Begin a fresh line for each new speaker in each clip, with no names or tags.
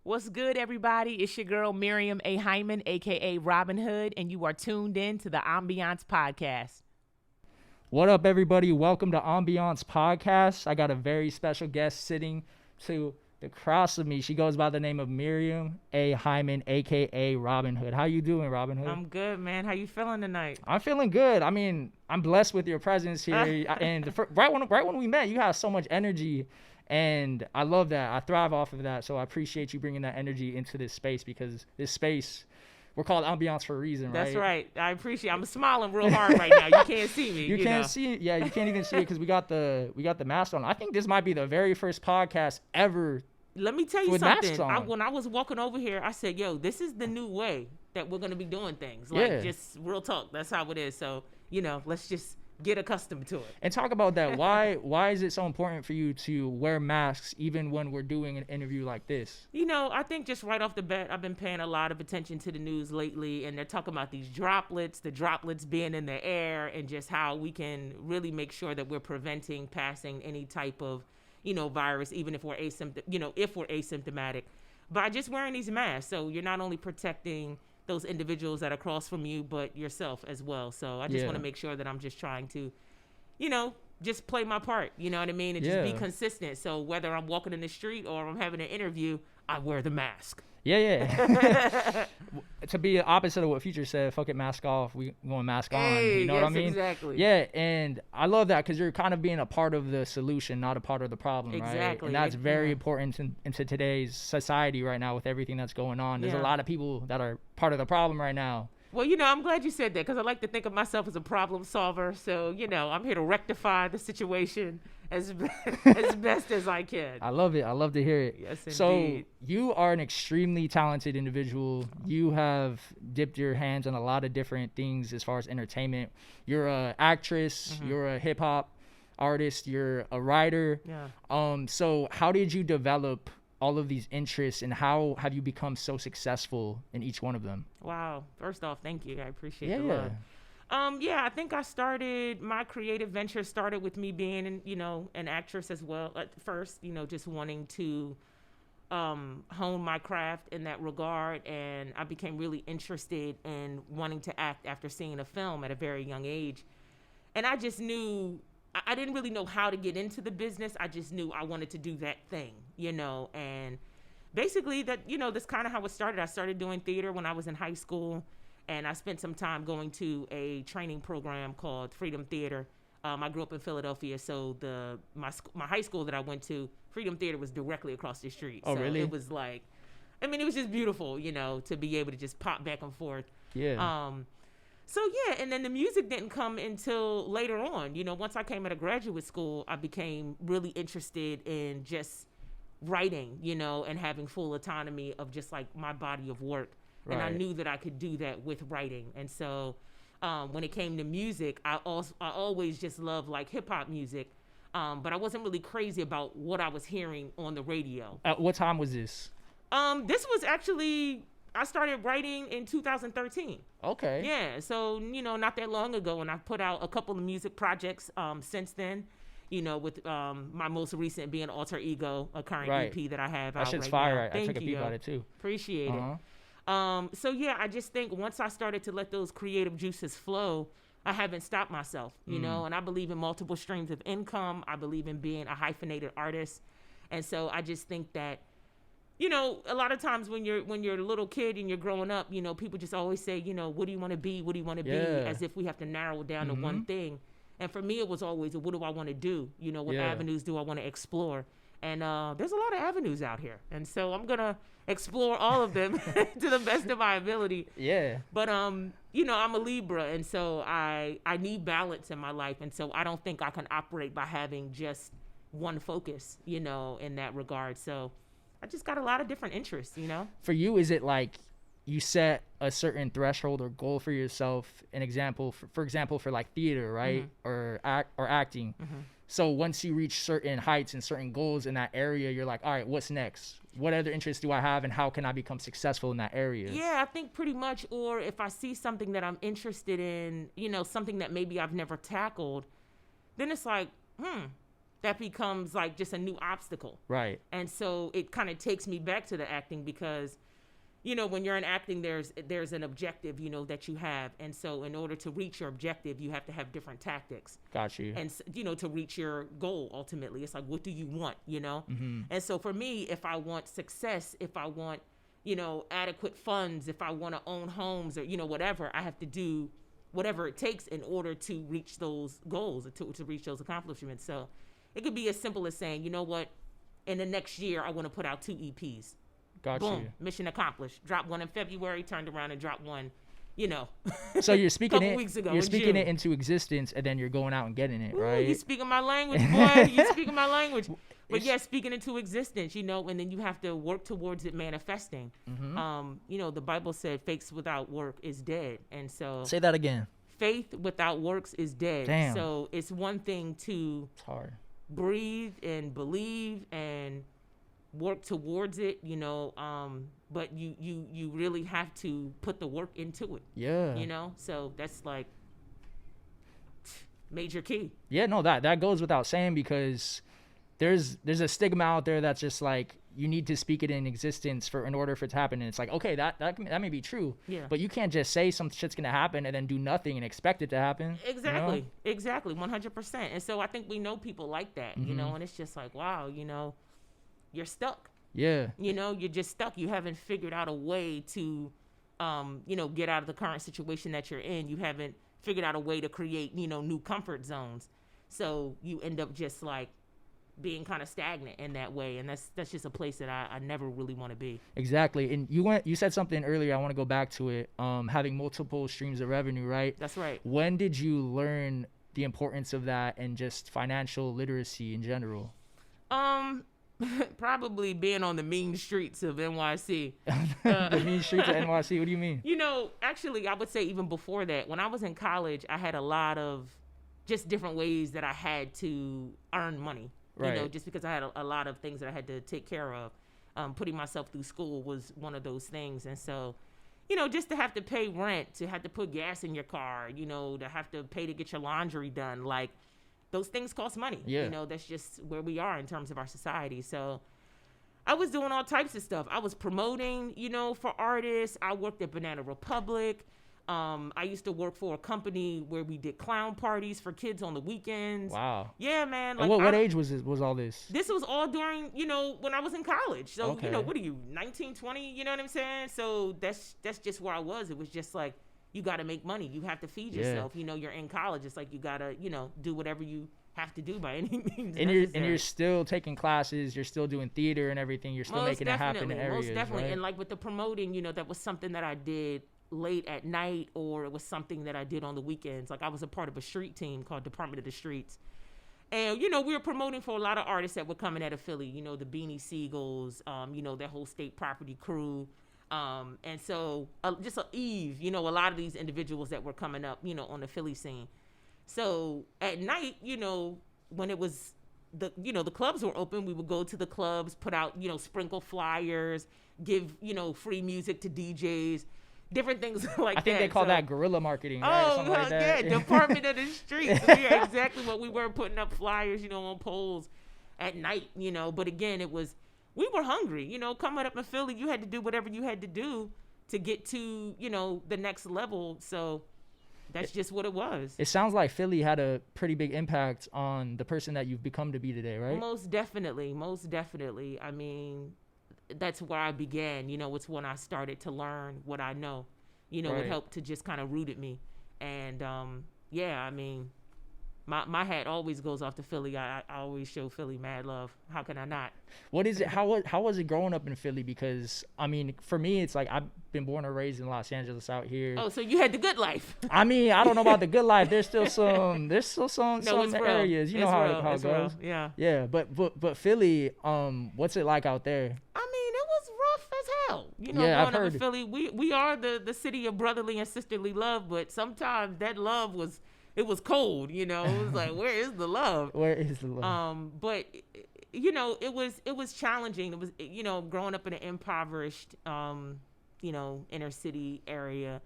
What's good, everybody? It's your girl, Miriam A. Hyman, a.k.a. Robyn Hood, and you are tuned in to the Ambiance Podcast.
What up, everybody? Welcome to Ambiance Podcast. I got a very special guest sitting to the cross of me. She goes by the name of Miriam A. Hyman, a.k.a. Robyn Hood. How you doing, Robyn Hood?
I'm good, man. How you feeling tonight?
I'm feeling good. I mean, I'm blessed with your presence here. And right when we met, you had so much energy. And I love that. I thrive off of that. So I appreciate you bringing that energy into this space, because this space, we're called Ambiance for a reason, right?
That's right. I appreciate it. I'm smiling real hard right now. You can't see me.
You can't see it. Yeah, you can't even see it because we got the mask on. I think this might be the very first podcast ever.
Let me tell you
with
something.
masks on.
When I was walking over here, I said, yo, this is the new way that we're going to be doing things.
Yeah.
Just real talk. That's how it is. So, let's just get accustomed to it.
And talk about that. Why is it so important for you to wear masks even when we're doing an interview like this?
I think just right off the bat, I've been paying a lot of attention to the news lately, and they're talking about these droplets, the droplets being in the air, and just how we can really make sure that we're preventing passing any type of, virus, even if we're asymptomatic, by just wearing these masks. So you're not only protecting those individuals that are across from you, but yourself as well. So I just want to make sure that I'm just trying to, just play my part, you know what I mean? And just be consistent. So whether I'm walking in the street or I'm having an interview, I wear the mask.
Yeah. To be the opposite of what Future said, fuck it, mask off, we going mask on. You know what I mean?
Exactly.
Yeah, and I love that because you're kind of being a part of the solution, not a part of the problem, right?
Exactly.
And that's very important into today's society right now with everything that's going on. There's a lot of people that are part of the problem right now.
Well, I'm glad you said that, because I like to think of myself as a problem solver. So, I'm here to rectify the situation as best as I can.
I love it. I love to hear it.
Yes, indeed.
So you are an extremely talented individual. You have dipped your hands in a lot of different things as far as entertainment. You're an actress. Mm-hmm. You're a hip hop artist. You're a writer.
Yeah.
So how did you develop all of these interests, and how have you become so successful in each one of them?
Wow. First off, thank you. I appreciate the love. I think my creative venture started with me being, an actress as well at first, just wanting to hone my craft in that regard. And I became really interested in wanting to act after seeing a film at a very young age. And I just knew, I didn't really know how to get into the business. I just knew I wanted to do that thing, and basically that, that's kind of how it started. I started doing theater when I was in high school, and I spent some time going to a training program called Freedom Theater. I grew up in Philadelphia, so my high school that I went to, Freedom Theater, was directly across the street.
Oh,
so
really?
It was like, it was just beautiful, to be able to just pop back and forth.
Yeah.
And then the music didn't come until later on. Once I came out of graduate school, I became really interested in just writing, and having full autonomy of just like my body of work. Right. And I knew that I could do that with writing. And so when it came to music, I always just loved like hip hop music. But I wasn't really crazy about what I was hearing on the radio.
At what time was this?
This was actually, I started writing in 2013.
Okay.
Yeah, so, not that long ago, and I've put out a couple of music projects since then, with my most recent being Alter Ego, a current EP that I have
that
out
shit's
right
fire.
now.
Right? I took a peep at it, too.
Appreciate it. I just think once I started to let those creative juices flow, I haven't stopped myself, and I believe in multiple streams of income. I believe in being a hyphenated artist. And so I just think that, a lot of times when you're a little kid and you're growing up, people just always say, what do you want to be? What do you want to be? As if we have to narrow it down to one thing. And for me, it was always, what do I want to do? What avenues do I want to explore? And there's a lot of avenues out here. And so I'm going to explore all of them to the best of my ability.
Yeah.
But, I'm a Libra. And so I need balance in my life. And so I don't think I can operate by having just one focus, in that regard. So I just got a lot of different interests,
For you, is it like you set a certain threshold or goal for yourself? An example, for example, for like theater, right? Mm-hmm. or acting. Mm-hmm. So once you reach certain heights and certain goals in that area, you're like, all right, what's next? What other interests do I have, and how can I become successful in that area?
Yeah, I think pretty much. Or if I see something that I'm interested in, something that maybe I've never tackled, then it's like, that becomes like just a new obstacle.
Right.
And so it kind of takes me back to the acting because, when you're in acting, there's an objective, that you have. And so in order to reach your objective, you have to have different tactics.
Got you.
And, to reach your goal, ultimately, it's like, what do you want,
Mm-hmm.
And so for me, if I want success, if I want, adequate funds, if I want to own homes or, whatever, I have to do whatever it takes in order to reach those goals, to reach those accomplishments. So it could be as simple as saying, you know what, in the next year, I want to put out 2 EPs.
Got
Boom,
you.
mission accomplished. Dropped one in February, turned around and dropped one,
So you're speaking it.
weeks ago
You're speaking
June.
It into existence, and then you're going out and getting it, right?
Ooh, you speaking my language, boy. You speaking my language. But yeah, speaking into existence, and then you have to work towards it manifesting.
Mm-hmm.
The Bible said faith without work is dead. And so
Say that again.
Faith without works is dead.
Damn.
So it's one thing to
It's hard.
breathe and believe and work towards it, but you really have to put the work into it.
Yeah.
So that's like major key.
Yeah, no, that goes without saying, because there's a stigma out there that's just like, you need to speak it in existence in order for it to happen. And it's like, okay, that may be true.
Yeah.
But you can't just say some shit's gonna happen and then do nothing and expect it to happen.
Exactly. Exactly. 100%. And so I think we know people like that,
Mm-hmm.
and it's just like, wow, you're stuck.
Yeah.
You're just stuck. You haven't figured out a way to, get out of the current situation that you're in. You haven't figured out a way to create, new comfort zones. So you end up just like being kind of stagnant in that way. And that's just a place that I never really want to be.
Exactly. And you said something earlier, I want to go back to it, having multiple streams of revenue, right?
That's right.
When did you learn the importance of that and just financial literacy in general?
Probably being on the mean streets of NYC.
The mean streets of NYC, what do you mean?
Actually, I would say even before that, when I was in college, I had a lot of just different ways that I had to earn money.
Right.
Just because I had a lot of things that I had to take care of. Putting myself through school was one of those things. And so, just to have to pay rent, to have to put gas in your car, to have to pay to get your laundry done, like those things cost money.
Yeah.
That's just where we are in terms of our society. So I was doing all types of stuff. I was promoting, for artists. I worked at Banana Republic. I used to work for a company where we did clown parties for kids on the weekends.
Wow.
Yeah, man.
Like, what age was all this?
This was all during, when I was in college. So,
Okay.
What are you, 19, 20? You know what I'm saying? So that's just where I was. It was just like, you got to make money. You have to feed yourself. You're in college. It's like you got to, do whatever you have to do by any means necessary.
And you're still taking classes. You're still doing theater and everything. You're still making it happen in areas,
most definitely.
right?
And like with the promoting, that was something that I did late at night, or it was something that I did on the weekends. Like I was a part of a street team called Department of the Streets. And, we were promoting for a lot of artists that were coming out of Philly, the Beanie Seagulls, their whole State Property crew. And so just Eve, a lot of these individuals that were coming up, on the Philly scene. So at night, when it was the clubs were open, we would go to the clubs, put out, sprinkle flyers, give, free music to DJs, different things like that.
I think they call that guerrilla marketing, right?
Oh,
like that.
Yeah, Department of the Streets. So yeah, exactly what we were, putting up flyers, on poles at night, But again, we were hungry, coming up in Philly, you had to do whatever you had to do to get to, the next level. So that's just what it was.
It sounds like Philly had a pretty big impact on the person that you've become to be today, right?
Most definitely. I mean, that's where I began. It's when I started to learn what I know. Right. It helped to just kind of rooted me. And yeah, I mean, my hat always goes off to Philly. I always show Philly mad love. How can I not?
What is it? How was it growing up in Philly? Because I mean, for me, it's like I've been born and raised in Los Angeles out here.
Oh, so you had the good life.
I mean, I don't know about the good life. There's still some areas. You know how it goes.
Real. Yeah.
Yeah, but Philly, what's it like out there?
I mean, it was rough as hell.
Yeah,
growing up in Philly, we are the city of brotherly and sisterly love, but sometimes that love was cold, It was like, where is the love?
Where is the love?
But it was challenging. It was, growing up in an impoverished, inner city area,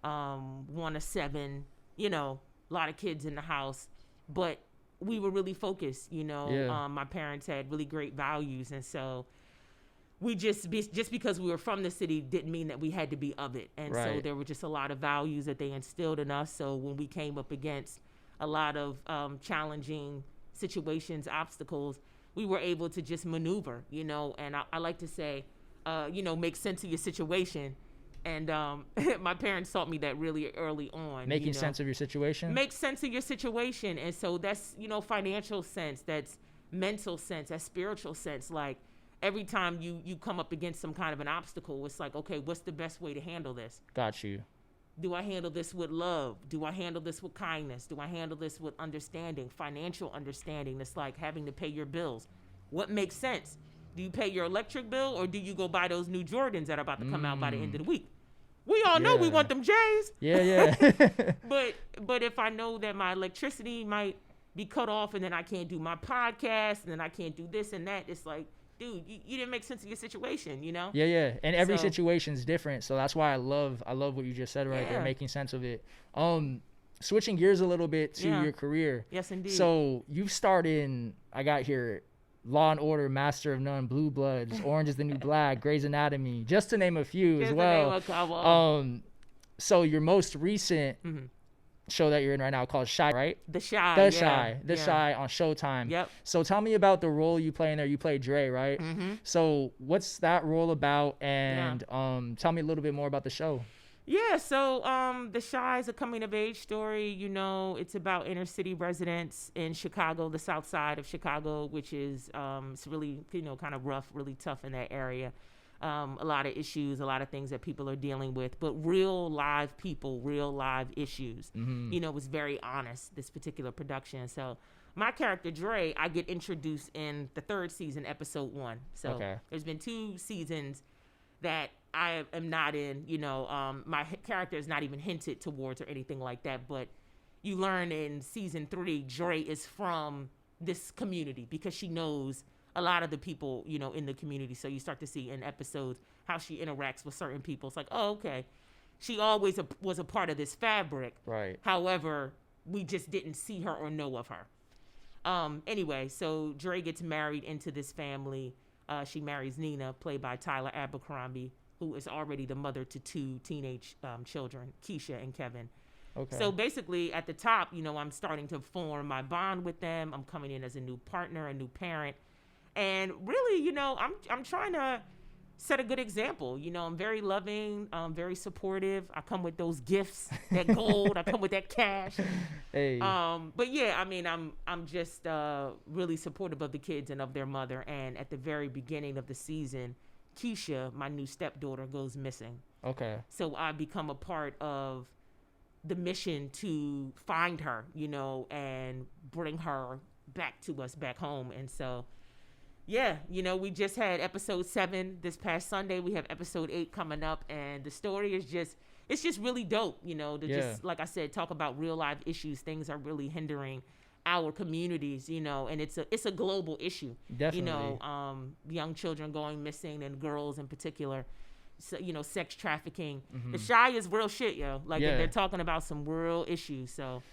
1 of 7, a lot of kids in the house. But we were really focused, you know.
Yeah.
My parents had really great values, and so we just because we were from the city didn't mean that we had to be of it. And so there were just a lot of values that they instilled in us. So when we came up against a lot of challenging situations, obstacles, we were able to just maneuver, you know. And I like to say, you know, make sense of your situation. And my parents taught me that really early on.
Making sense of your situation?
Make sense of your situation. And so that's, you know, financial sense, that's mental sense, that's spiritual sense. Like, every time you come up against some kind of an obstacle, it's like, okay, what's the best way to handle this?
Got you.
Do I handle this with love? Do I handle this with kindness? Do I handle this with understanding, financial understanding? It's like having to pay your bills. What makes sense? Do you pay your electric bill, or do you go buy those new Jordans that are about to come out by the end of the week? We all know we want them J's.
Yeah.
But if I know that my electricity might be cut off, and then I can't do my podcast, and then I can't do this and that, it's like, dude, you didn't make sense of your situation, you know?
Yeah. And every situation is different. So that's why I love what you just said right there, making sense of it. Switching gears a little bit to your career.
Yes, indeed.
So you've starred I got here, Law and Order, Master of None, Blue Bloods, Orange is the New Black, Grey's Anatomy, just to name a few as well. So your most recent show that you're in right now called Shy, right?
The Shy
Shy on Showtime.
Yep.
So tell me about the role you play in there. You play Dre, right? So what's that role about? And tell me a little bit more about the show.
Yeah, so The Shy is a coming-of-age story. You know, it's about inner-city residents in Chicago, the south side of Chicago, which is it's really, you know, kind of rough, really tough in that area. A lot of issues, a lot of things that people are dealing with, but real live people, real live issues. You know, it was very honest, this particular production. So my character, Dre, I get introduced in the 3rd season, episode 1. So there's been 2 seasons that I am not in, you know, my character is not even hinted towards or anything like that. But you learn in season 3, Dre is from this community because she knows a lot of the people, you know, in the community. So you start to see in episodes how she interacts with certain people. It's like, oh, okay. She always was a part of this fabric.
Right.
However, we just didn't see her or know of her. Anyway, so Dre gets married into this family. She marries Nina, played by Tyler Abercrombie, who is already the mother to 2 teenage children, Keisha and Kevin. Okay. So basically, at the top, you know, I'm starting to form my bond with them. I'm coming in as a new partner, a new parent. And really, you know, I'm trying to set a good example. You know, I'm very loving, very supportive. I come with those gifts, that gold. I come with that cash.
Hey.
But yeah, I mean, I'm just really supportive of the kids and of their mother. And at the very beginning of the season, Keisha, my new stepdaughter, goes missing.
Okay.
So I become a part of the mission to find her, you know, and bring her back to us back home. And so, yeah, you know, we just had episode 7 this past Sunday. We have episode 8 coming up, and the story is it's just really dope, you know, to just, like I said, talk about real life issues. Things are really hindering our communities, you know, and it's a global issue.
Definitely.
You know, young children going missing, and girls in particular. So, you know, sex trafficking. The Shy is real shit, yo. Like they're talking about some real issues.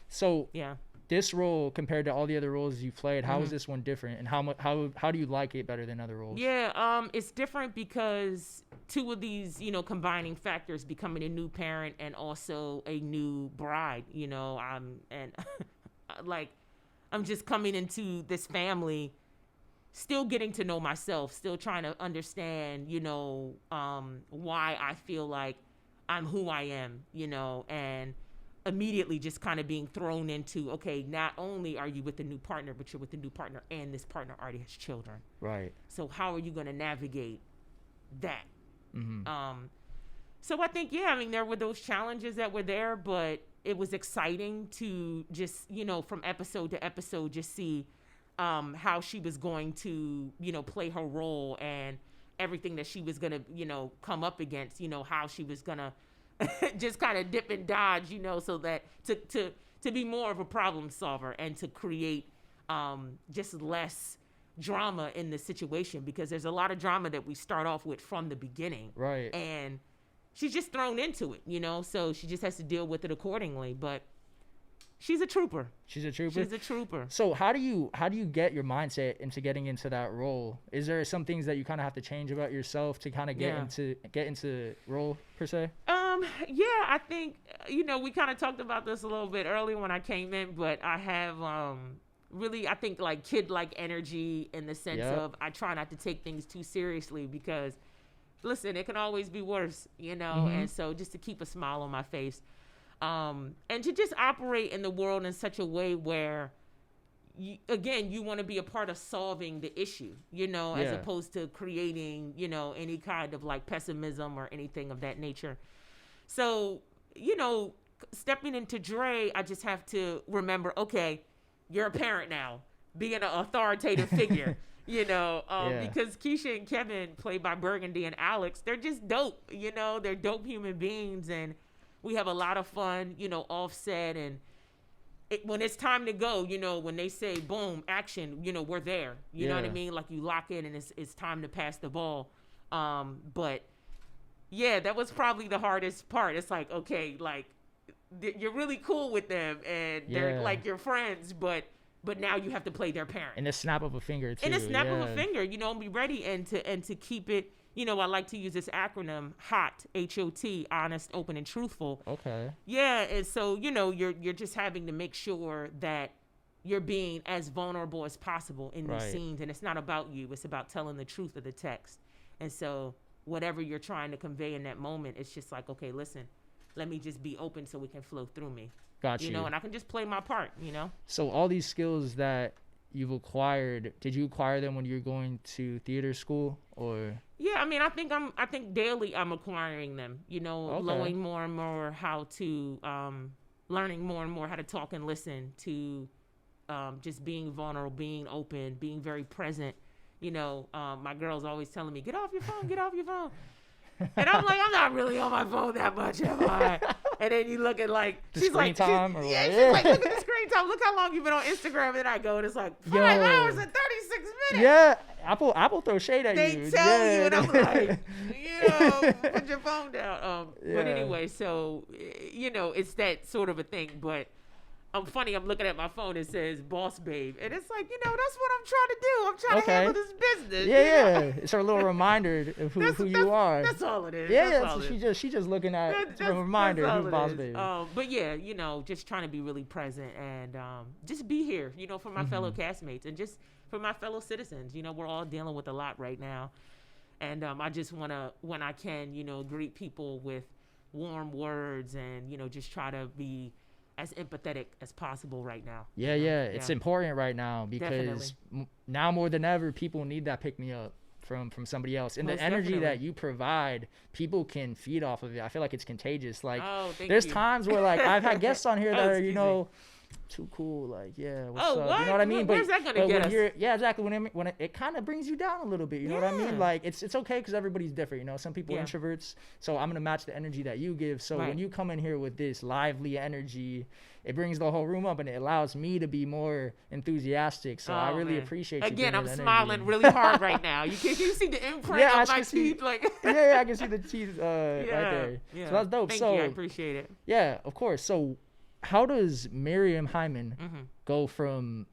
So yeah.
This role compared to all the other roles you played, how is this one different, and how do you like it better than other roles?
Yeah, it's different because 2 of these, you know, combining factors, becoming a new parent and also a new bride, you know, and like I'm just coming into this family, still getting to know myself, still trying to understand, you know, why I feel like I'm who I am, you know, and immediately just kind of being thrown into, okay, not only are you with a new partner, but you're with a new partner, and this partner already has children.
Right.
So how are you going to navigate that? So I think, I mean, there were those challenges that were there, but it was exciting to just, you know, from episode to episode, just see how she was going to, you know, play her role and everything that she was going to, you know, come up against, you know, how she was going to just kind of dip and dodge, you know, so that to be more of a problem solver and to create just less drama in the situation, because there's a lot of drama that we start off with from the beginning.
Right.
And she's just thrown into it, you know, so she just has to deal with it accordingly. But She's a trooper.
She's a trooper.
She's a trooper.
So how do you get your mindset into getting into that role? Is there some things that you kind of have to change about yourself to kind of get into role per se?
Yeah, I think we kind of talked about this a little bit earlier when I came in, but I have really, I think, like kid-like energy in the sense of I try not to take things too seriously because, listen, it can always be worse, and so just to keep a smile on my face. And to just operate in the world in such a way where, you want to be a part of solving the issue, as opposed to creating, any kind of like pessimism or anything of that nature. So, stepping into Dre, I just have to remember, okay, you're a parent now, being an authoritative figure, because Keisha and Kevin, played by Burgundy and Alex, they're just dope, they're dope human beings, and we have a lot of fun, offset, and when it's time to go, when they say, boom, action, we're there, you know what I mean? Like, you lock in and it's time to pass the ball. But, yeah, that was probably the hardest part. It's like, okay, like, you're really cool with them, and they're, like, your friends, but now you have to play their parent.
In a snap of a finger, too.
In a snap of a finger, be ready and to keep it. I like to use this acronym, HOT, H-O-T, honest, open, and truthful.
Okay.
Yeah, and so, you're just having to make sure that you're being as vulnerable as possible in these scenes. And it's not about you. It's about telling the truth of the text. And so whatever you're trying to convey in that moment, it's just like, okay, listen, let me just be open so it can flow through me.
Got you.
And I can just play my part,
So all these skills that you've acquired, did you acquire them when you were going to theater school, or?
Yeah, I mean, I think daily I'm acquiring them, learning more and more how to, learning more and more how to talk and listen, to just being vulnerable, being open, being very present. My girl's always telling me, get off your phone. And I'm like, I'm not really on my phone that much, am I? And then you look at like,
she's like, she's like, look
at the screen time. Look how long you've been on Instagram. And I go, and it's like 5 hours and 36 minutes.
Yeah, Apple throw shade at you.
They tell you, and I'm like, put your phone down. But anyway, so, it's that sort of a thing. But I'm looking at my phone, it says boss babe. And it's like, that's what I'm trying to do. I'm trying to handle this business.
Yeah. It's our little reminder of who you are.
That's all it is.
Yeah, so she just looking at a reminder of who boss babe.
But yeah, just trying to be really present and just be here, for my fellow castmates and just for my fellow citizens. We're all dealing with a lot right now. And I just want to, when I can, greet people with warm words and, just try to be as empathetic as possible right now.
Yeah. It's important right now because now more than ever, people need that pick me up from somebody else. And the energy that you provide, people can feed off of it. I feel like it's contagious. Like, there's times where, like, I've had guests on here that are, too cool, like, what's up?
What?
You know what I mean?
Where's that gonna get us?
Exactly. When it kind of brings you down a little bit, you know what I mean? Like, it's okay because everybody's different, some people are introverts, so I'm gonna match the energy that you give. So when you come in here with this lively energy, it brings the whole room up and it allows me to be more enthusiastic. So I really appreciate you.
Again, I'm smiling really hard right now. You see the imprint on my teeth, like.
I can see the teeth right there. Yeah. So that's dope.
Thank you. I appreciate it.
Yeah, of course. So how does Miriam Hyman go from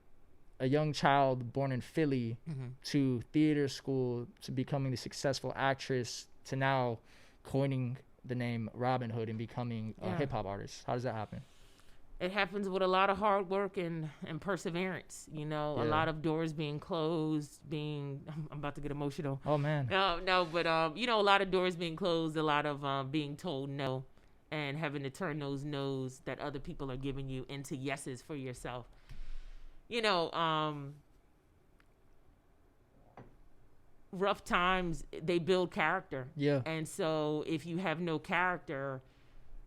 a young child born in Philly to theater school to becoming the successful actress to now coining the name Robyn Hood and becoming a hip-hop artist? How does that happen?
It happens with a lot of hard work and perseverance, a lot of doors being closed, I'm about to get emotional.
Oh, man.
No, but, a lot of doors being closed, a lot of being told no, and having to turn those no's that other people are giving you into yeses for yourself. Rough times, they build character. Yeah. And so if you have no character,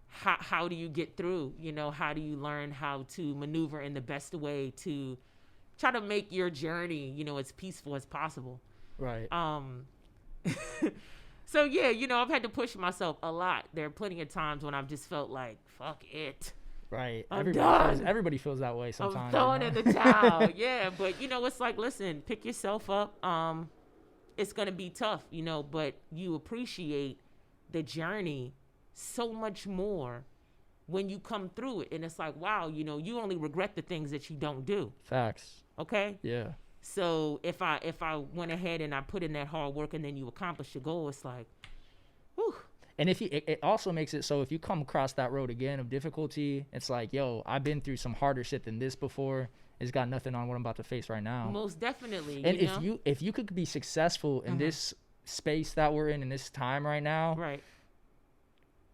how do you get through? How do you learn how to maneuver in the best way to try to make your journey, as peaceful as possible? Right. So, I've had to push myself a lot. There are plenty of times when I've just felt like, fuck it.
Right. Everybody feels that way sometimes.
I'm throwing in the towel. Yeah. But, it's like, listen, pick yourself up. It's going to be tough, but you appreciate the journey so much more when you come through it. And it's like, wow, you know, you only regret the things that you don't do.
Facts.
Okay?
Yeah.
So if I went ahead and I put in that hard work and then you accomplish your goal, it's like, whew.
And if it also makes it so if you come across that road again of difficulty, it's like, yo, I've been through some harder shit than this before. It's got nothing on what I'm about to face right now.
Most definitely.
And if you could be successful in this space that we're in this time right now,
right.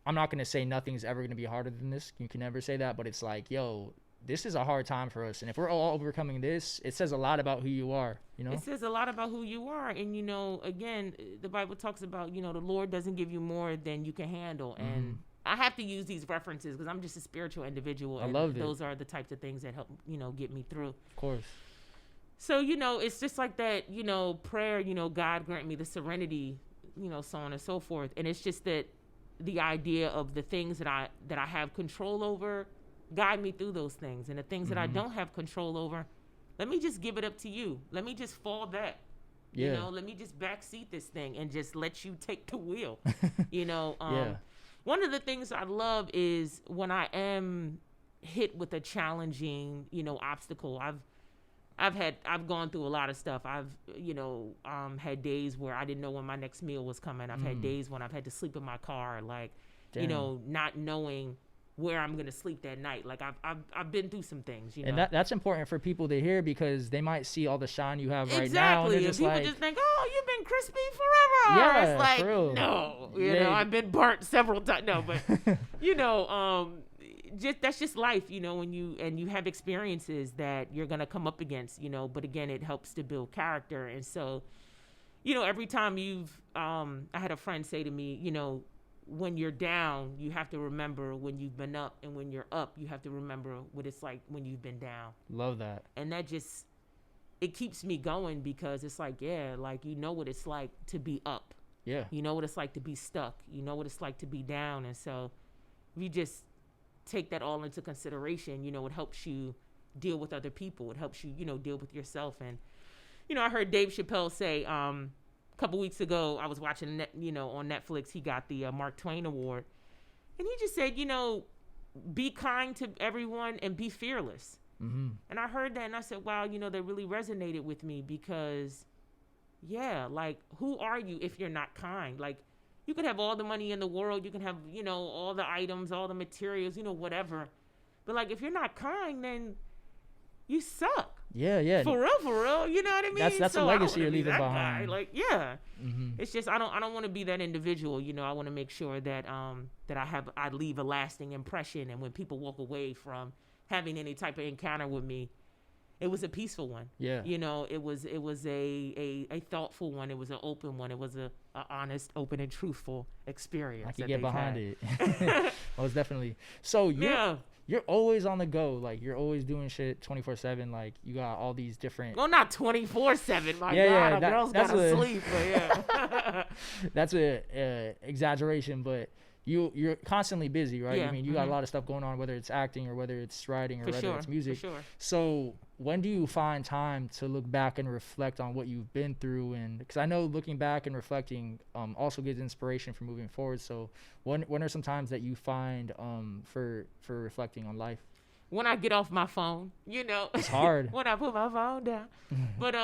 I'm not going to say nothing's ever going to be harder than this. You can never say that, but it's like, yo, this is a hard time for us. And if we're all overcoming this, it says a lot about who you are, you know?
It says a lot about who you are. And, you know, again, the Bible talks about, you know, the Lord doesn't give you more than you can handle. And I have to use these references because I'm just a spiritual individual. And those are the types of things that help, you know, get me through.
Of course.
So, you know, it's just like that, you know, prayer, you know, God grant me the serenity, you know, so on and so forth. And it's just that the idea of the things that I have control over, guide me through those things. And the things that I don't have control over, let me just give it up to you. Let me just fall back. You know, let me just backseat this thing and just let you take the wheel. You know, one of the things I love is when I am hit with a challenging, you know, obstacle. I've gone through a lot of stuff. I've, you know, had days where I didn't know when my next meal was coming. I've had days when I've had to sleep in my car, like, you know, not knowing where I'm gonna sleep that night. Like I've been through some things, you know.
And that's important for people to hear because they might see all the shine you have right now.
Exactly. And people just think, oh, you've been crispy forever.
Yeah,
it's like,
for real.
no, you know, I've been burnt several times. No, but you know, that's just life, you know, when you have experiences that you're gonna come up against, you know. But again, it helps to build character. And so, you know, every time I had a friend say to me, you know, when you're down, you have to remember when you've been up, and when you're up, you have to remember what it's like when you've been down.
Love that.
And that just, it keeps me going because it's like, yeah, like, you know what it's like to be up.
Yeah.
You know what it's like to be stuck. You know what it's like to be down. And so if you just take that all into consideration, you know, it helps you deal with other people. It helps you, you know, deal with yourself. And, you know, I heard Dave Chappelle say, couple weeks ago, I was watching, you know, on Netflix, he got the Mark Twain Award. And he just said, you know, be kind to everyone and be fearless. And I heard that and I said, wow, you know, that really resonated with me because, yeah, like, who are you if you're not kind? Like, you can have all the money in the world. You can have, you know, all the items, all the materials, you know, whatever. But, like, if you're not kind, then you suck.
Yeah.
For real. You know what I mean?
That's a legacy you're leaving behind.
Guy. Like, yeah. It's just I don't want to be that individual. You know, I want to make sure that I leave a lasting impression, and when people walk away from having any type of encounter with me, it was a peaceful one.
Yeah.
You know, it was a thoughtful one. It was an open one. It was a honest, open, and truthful experience.
I can get behind it. Most definitely. So you're always on the go. Like, you're always doing shit 24/7. Like, you got all these different.
Well, not 24/7. My God, a girl's gotta sleep. But yeah.
That's a exaggeration, but you're constantly busy, right?
Yeah.
I mean, you got a lot of stuff going on, whether it's acting or whether it's writing or whether it's music.
For sure.
So when do you find time to look back and reflect on what you've been through? And because I know looking back and reflecting also gives inspiration for moving forward. So when are some times that you find for reflecting on life?
When I get off my phone, you know.
It's hard.
When I put my phone down. But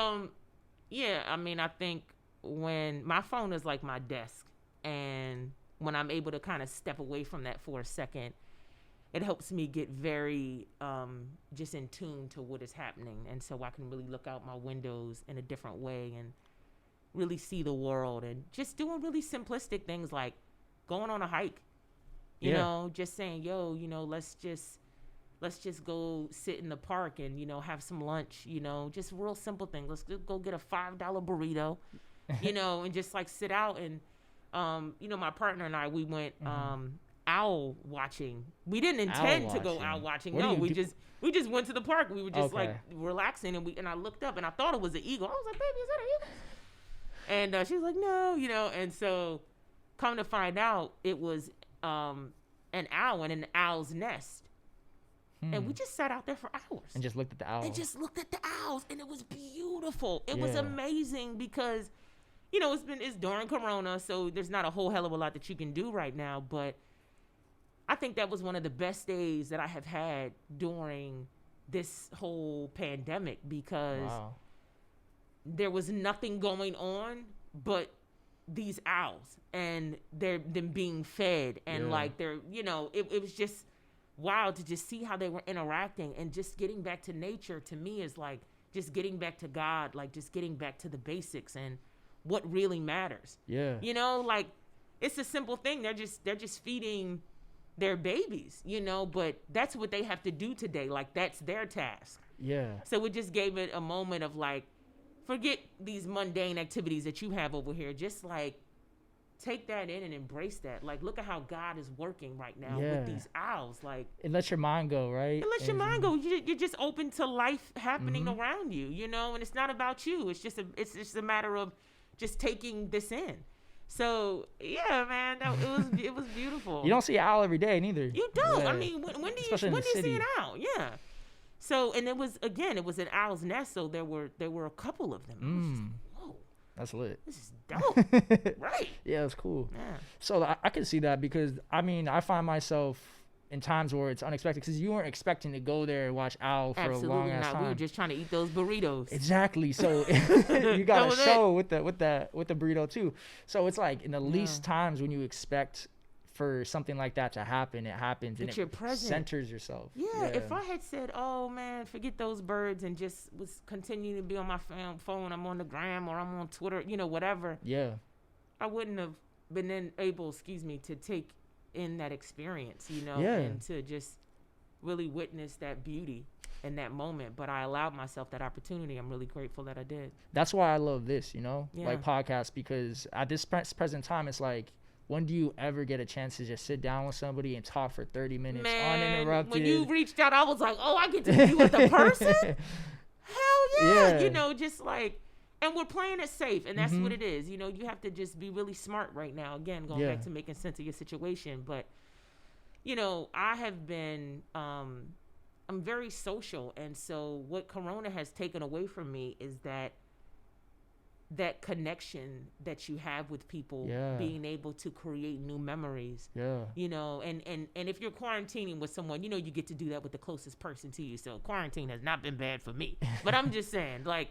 yeah, I mean, I think when my phone is like my desk, and when I'm able to kind of step away from that for a second, it helps me get very just in tune to what is happening. And so I can really look out my windows in a different way and really see the world, and just doing really simplistic things like going on a hike, you know, just saying, yo, you know, let's just go sit in the park and, you know, have some lunch, you know, just real simple things. Let's go get a $5 burrito, you know, and just like sit out. And you know, my partner and I, we went owl watching. We didn't intend to go owl watching. No, we just went to the park. We were just like relaxing, and I looked up and I thought it was an eagle. I was like, baby, is that an eagle? And she was like, no, you know. And so, come to find out, it was an owl in an owl's nest. And we just sat out there for hours
and just looked at the owls.
And it was beautiful. It was amazing because, you know, it's during Corona, so there's not a whole hell of a lot that you can do right now. But I think that was one of the best days that I have had during this whole pandemic, because there was nothing going on but these owls and them being fed, and like they're, you know, it was just wild to just see how they were interacting, and just getting back to nature to me is like just getting back to God, like just getting back to the basics and what really matters. Yeah. You know, like it's a simple thing. They're just feeding their babies, you know, but that's what they have to do today. Like that's their task. Yeah. So it just gave it a moment of like, forget these mundane activities that you have over here. Just like take that in and embrace that. Like, look at how God is working right now with these owls. Like,
it lets your mind go, right?
It lets your mind go. You're just open to life happening around you, you know, and it's not about you. It's just a matter of just taking this in. So yeah, man, it was beautiful.
You don't see an owl every day, neither.
You don't. Yeah. I mean, when do you see an owl? Yeah. So, and it was an owl's nest. So there were a couple of them. Whoa,
that's lit.
This is dope, right?
Yeah, it's cool. Yeah. So I can see that, because I mean, I find myself in times where it's unexpected, because you weren't expecting to go there and watch owl for a long ass time.
We were just trying to eat those burritos.
Exactly. So you got a show with the burrito too. So it's like in the least times when you expect for something like that to happen, it happens, and it centers yourself.
Yeah. If I had said, "Oh man, forget those birds," and just was continuing to be on my phone, I'm on the gram or I'm on Twitter, you know, whatever. Yeah. I wouldn't have been able, to take in that experience, you know, and to just really witness that beauty in that moment. But I allowed myself that opportunity. I'm really grateful that I did.
That's why I love this, you know, like podcasts, because at this present time, it's like, when do you ever get a chance to just sit down with somebody and talk for 30 minutes uninterrupted?
When you reached out, I was like, oh, I get to be with a person? Hell yeah. You know, just like, and we're playing it safe, and that's what it is. You know, you have to just be really smart right now. Again, going back to making sense of your situation. But, you know, I have been, I'm very social. And so what Corona has taken away from me is that connection that you have with people, being able to create new memories. Yeah. You know, and if you're quarantining with someone, you know, you get to do that with the closest person to you. So quarantine has not been bad for me. But I'm just saying, like,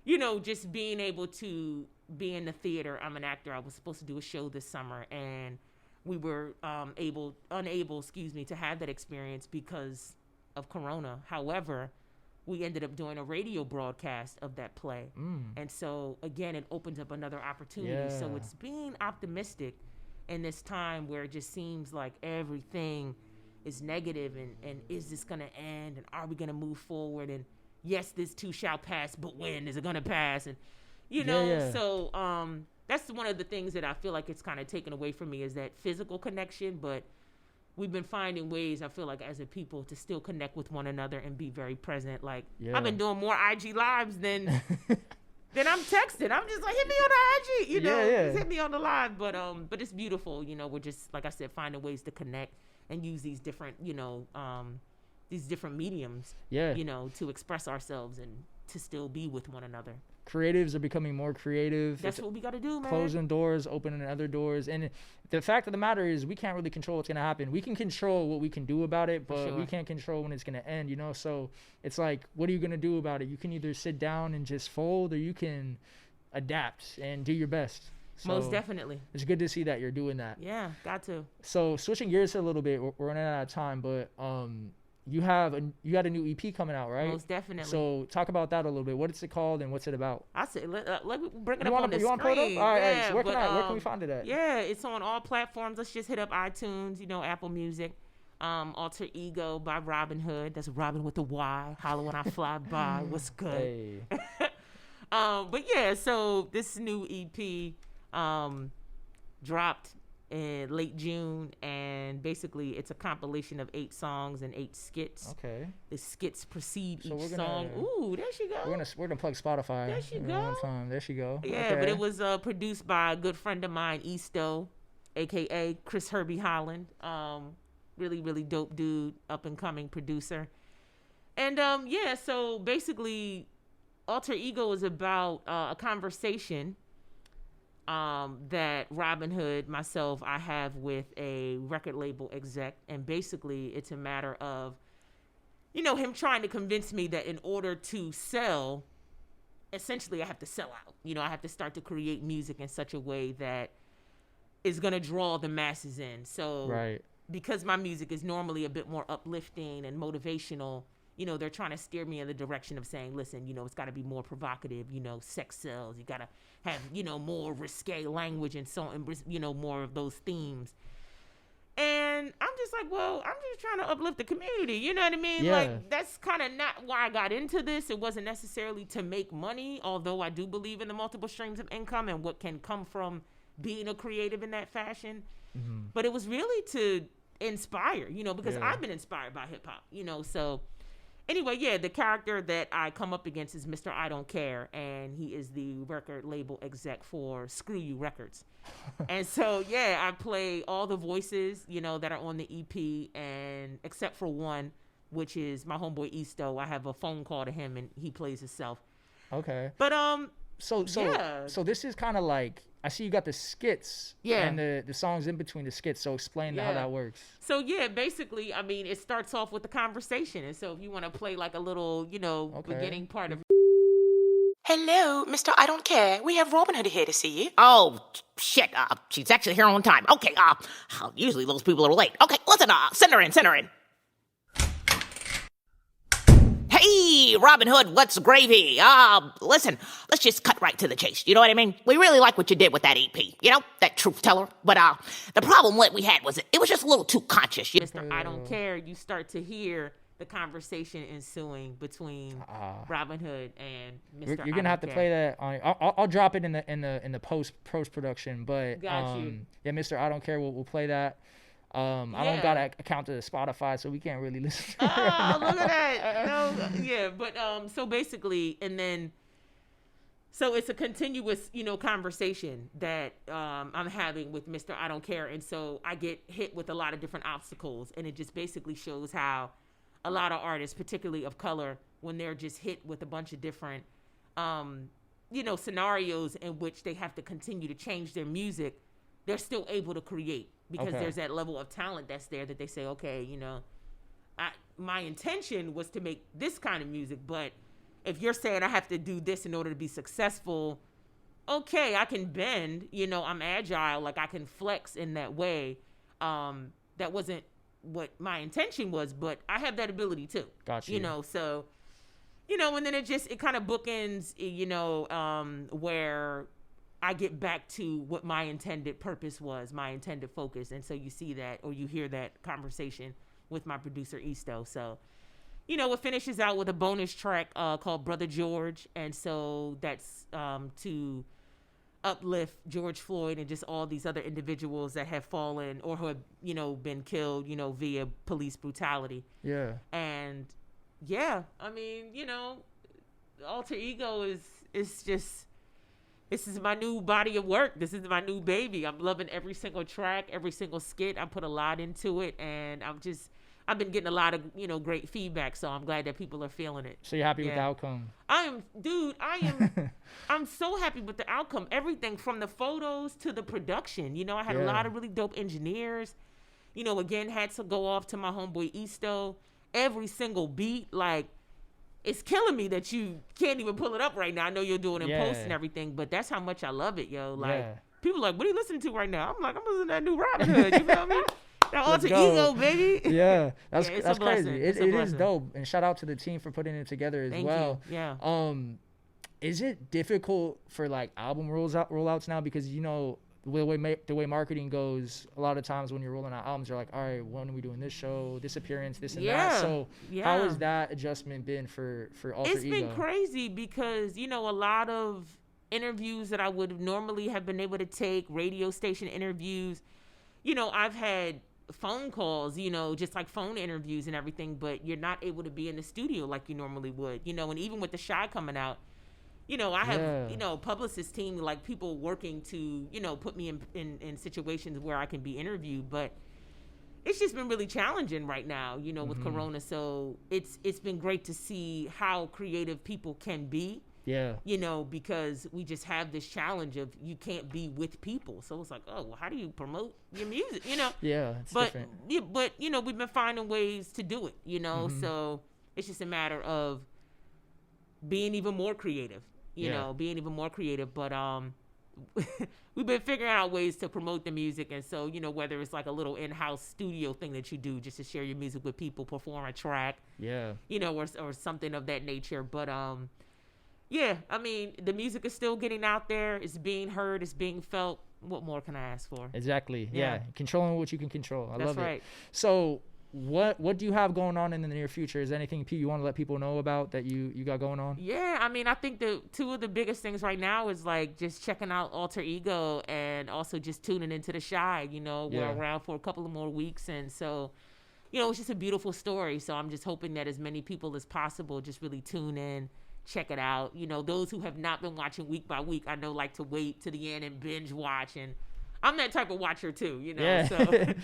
you know, just being able to be in the theater. I'm an actor. I was supposed to do a show this summer, and we were unable, to have that experience because of Corona. However, we ended up doing a radio broadcast of that play. And so, again, it opens up another opportunity. Yeah. So it's being optimistic in this time where it just seems like everything is negative, and is this going to end, and are we going to move forward, and yes, this too shall pass, but when is it going to pass? And, you know, so that's one of the things that I feel like it's kind of taken away from me, is that physical connection. But we've been finding ways, I feel like, as a people, to still connect with one another and be very present. Like, I've been doing more IG lives than I'm texting. I'm just like, hit me on the IG, you know, just hit me on the live. But it's beautiful, you know. We're just, like I said, finding ways to connect and use these different, you know, these different mediums, you know, to express ourselves and to still be with one another. Creatives are becoming more creative. That's what we got to do, man. Closing doors, opening other doors. And the fact of the matter is, we can't really control what's going to happen. We can control what we can do about it, but we can't control when it's going to end, you know? So it's like, what are you going to do about it? You can either sit down and just fold, or you can adapt and do your best. So most definitely. It's good to see that you're doing that. Yeah, got to. So switching gears a little bit, we're running out of time, but you got a new EP coming out, right? Most definitely. So talk about that a little bit. What is it called and what's it about? I say let me bring it up on the screen. You want to pull it up? All right. So where can we find it at? Yeah, it's on all platforms. Let's just hit up iTunes, you know, Apple Music. Alter Ego by Robyn Hood. That's Robyn with the Y. Holla when I fly by. What's good? Hey. But yeah, so this new EP dropped in late June, and basically it's a compilation of 8 songs and 8 skits. Okay. The skits precede each song. Ooh, there she go. We're gonna plug Spotify. There she go. One time. There she go. Yeah, okay. But it was produced by a good friend of mine, Easto, aka Chris Herbie Holland. Really, really dope dude, up and coming producer. And yeah, so basically Alter Ego is about a conversation that Robyn Hood, myself, I have with a record label exec. And basically, it's a matter of, him trying to convince me that in order to sell, essentially, I have to sell out. I have to start to create music in such a way that is going to draw the masses in. So,
right.
Because my music is normally a bit more uplifting and motivational, they're trying to steer me in the direction of saying, listen, it's got to be more provocative, sex sells. You got to have, more risque language and so on, more of those themes. And I'm just like, well, I'm just trying to uplift the community. You know what I mean?
Yeah.
Like, that's kind of not why I got into this. It wasn't necessarily to make money, although I do believe in the multiple streams of income and what can come from being a creative in that fashion.
Mm-hmm.
But it was really to inspire, because I've been inspired by hip hop, so anyway, the character that I come up against is Mr. I Don't Care, and he is the record label exec for Screw You Records. And so, I play all the voices, that are on the EP, and except for one, which is my homeboy Easto. I have a phone call to him, and he plays himself.
Okay.
But,
So this is kind of like, I see you got the skits and the songs in between the skits. So explain how that works.
So basically, I mean, it starts off with the conversation. And so if you want to play like a little, beginning part of.
Hello, Mr. I Don't Care. We have Robyn Hood here to see you.
Oh, shit. She's actually here on time. Okay, usually those people are late. Okay, listen, send her in. Hey, Robyn Hood, what's gravy? Listen, let's just cut right to the chase. You know what I mean? We really like what you did with that EP. That truth teller. But the problem what we had was it was just a little too conscious.
Mr. I Don't Care, you start to hear the conversation ensuing between Robyn Hood and Mr.
You're gonna have to play that on. I'll drop it in the post production. But
Got you.
Mr. I Don't Care. We'll play that. I don't got an account to Spotify, so we can't really listen to it.
Oh, look at that. No, but so basically, and then, so it's a continuous, conversation that I'm having with Mr. I Don't Care. And so I get hit with a lot of different obstacles, and it just basically shows how a lot of artists, particularly of color, when they're just hit with a bunch of different, scenarios in which they have to continue to change their music, they're still able to create. Because there's that level of talent that's there that they say, okay, my intention was to make this kind of music, but if you're saying I have to do this in order to be successful, okay, I can bend, I'm agile, like I can flex in that way. That wasn't what my intention was, but I have that ability too.
Gotcha.
So, and then it kind of bookends, where I get back to what my intended purpose was, my intended focus. And so you see that, or you hear that conversation with my producer, Easto. So, it finishes out with a bonus track called Brother George. And so that's to uplift George Floyd and just all these other individuals that have fallen or who have, been killed, via police brutality.
Yeah.
And I mean, Alter Ego is just... This is my new body of work. This is my new baby. I'm loving every single track, every single skit. I put a lot into it, and I've been getting a lot of, great feedback, so I'm glad that people are feeling it.
So you're happy with the outcome?
I'm so happy with the outcome. Everything from the photos to the production. I had a lot of really dope engineers. Again, had to go off to my homeboy Easto. Every single beat, like, it's killing me that you can't even pull it up right now. I know you're doing it in post and everything, but that's how much I love it, yo. Like, people are like, what are you listening to right now? I'm like, I'm listening to that new Robyn Hood. You feel me? That Alter Ego, baby.
Yeah, that's crazy. It is dope. And shout out to the team for putting it together as well.
Thank you. Yeah.
Is it difficult for like album rollouts now? Because the way marketing goes, a lot of times when you're rolling out albums, you're like, all right, when are we doing this show, this appearance, this and that. So how has that adjustment been for Alter Ego?
It's been crazy because, a lot of interviews that I would normally have been able to take, radio station interviews, I've had phone calls, just like phone interviews and everything, but you're not able to be in the studio like you normally would, and even with The Shy coming out, I have, publicist team, like people working to, put me in situations where I can be interviewed. But it's just been really challenging right now, with Corona. So it's been great to see how creative people can be
Yeah.
You know, because we just have this challenge of you can't be with people. So it's like, oh, well, how do you promote your music? You know?
Yeah, it's different.
But, you know, we've been finding ways to do it, you know? So it's just a matter of being even more creative, you know, being even more creative. But we've been figuring out ways to promote the music. And so, you know, whether it's like a little in-house studio thing that you do just to share your music with people, perform a track, you know, or something of that nature. But, yeah, I mean, the music is still getting out there. It's being heard. It's being felt. What more can I ask for?
Exactly. Yeah. Controlling what you can control. I love
right.
it. So what do you have going on in the near future? Is there anything you want to let people know about that you got going on?
Yeah, I mean, I think the two of the biggest things right now is like just checking out Alter Ego and also just tuning into The Shy. You know, we're around for a couple of more weeks. And so, you know, it's just a beautiful story. So I'm just hoping that as many people as possible just really tune in, check it out. You know, those who have not been watching week by week, I know like to wait to the end and binge watch. And I'm that type of watcher too, you know.
Yeah.
So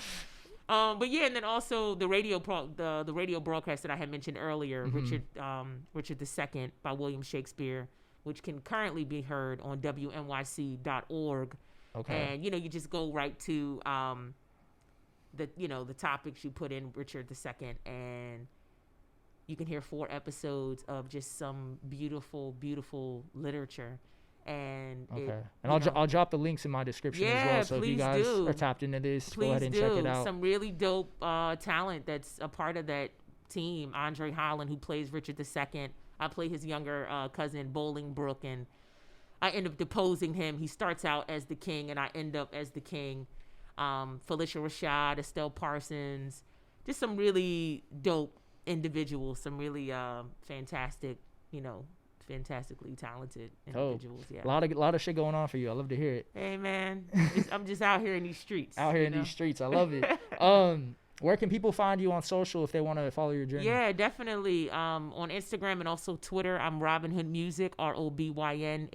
but yeah, and then also the radio the radio broadcast that I had mentioned earlier, Richard II by William Shakespeare, which can currently be heard on WNYC.org.
Okay.
And you know, you just go right to the topics, you put in Richard II, and you can hear 4 episodes of just some beautiful, beautiful literature. And
I'll drop the links in my description as well. So if you guys are tapped into this, go ahead and check it out.
Some really dope talent that's a part of that team. Andre Holland, who plays Richard II. I play his younger cousin, Bolingbroke, and I end up deposing him. He starts out as the king, and I end up as the king. Felicia Rashad, Estelle Parsons, just some really dope individuals, some really fantastic, fantastically talented individuals. Yeah,
a lot of shit going on for you. I love to hear it.
Hey man, I'm just out here in these streets.
These streets, I love it. Where can people find you on social if they want to follow your journey?
Yeah, definitely. On Instagram and also Twitter, I'm Robyn Hood Music, ROBYNHOOD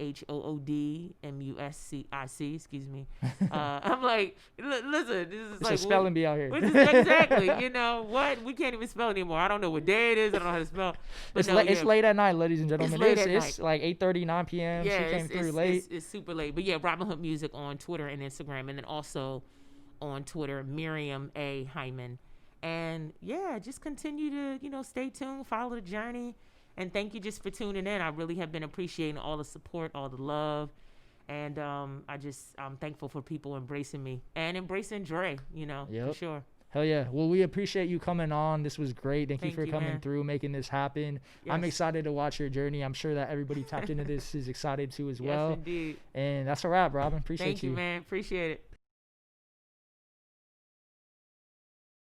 MUSIC. Excuse me. I'm like, listen, this is
it's
like
a spelling bee out here.
Exactly. You know what? We can't even spell anymore. I don't know what day it is. I don't know how to spell. But
it's late at night, ladies and gentlemen. It's like 8:30, 9 p.m.
Yeah,
she came through late.
It's super late. But yeah, Robyn Hood Music on Twitter and Instagram, and then also on Twitter, Miriam A. Hyman. And yeah, just continue to, stay tuned, follow the journey. And thank you just for tuning in. I really have been appreciating all the support, all the love. And I'm thankful for people embracing me and embracing Dre, for sure.
Hell yeah. Well, we appreciate you coming on. This was great. Thank you for coming through, making this happen. Yes. I'm excited to watch your journey. I'm sure that everybody tapped into this is excited too as well.
Yes, indeed.
And that's a wrap, Robyn. Appreciate you.
Thank you, man. Appreciate it.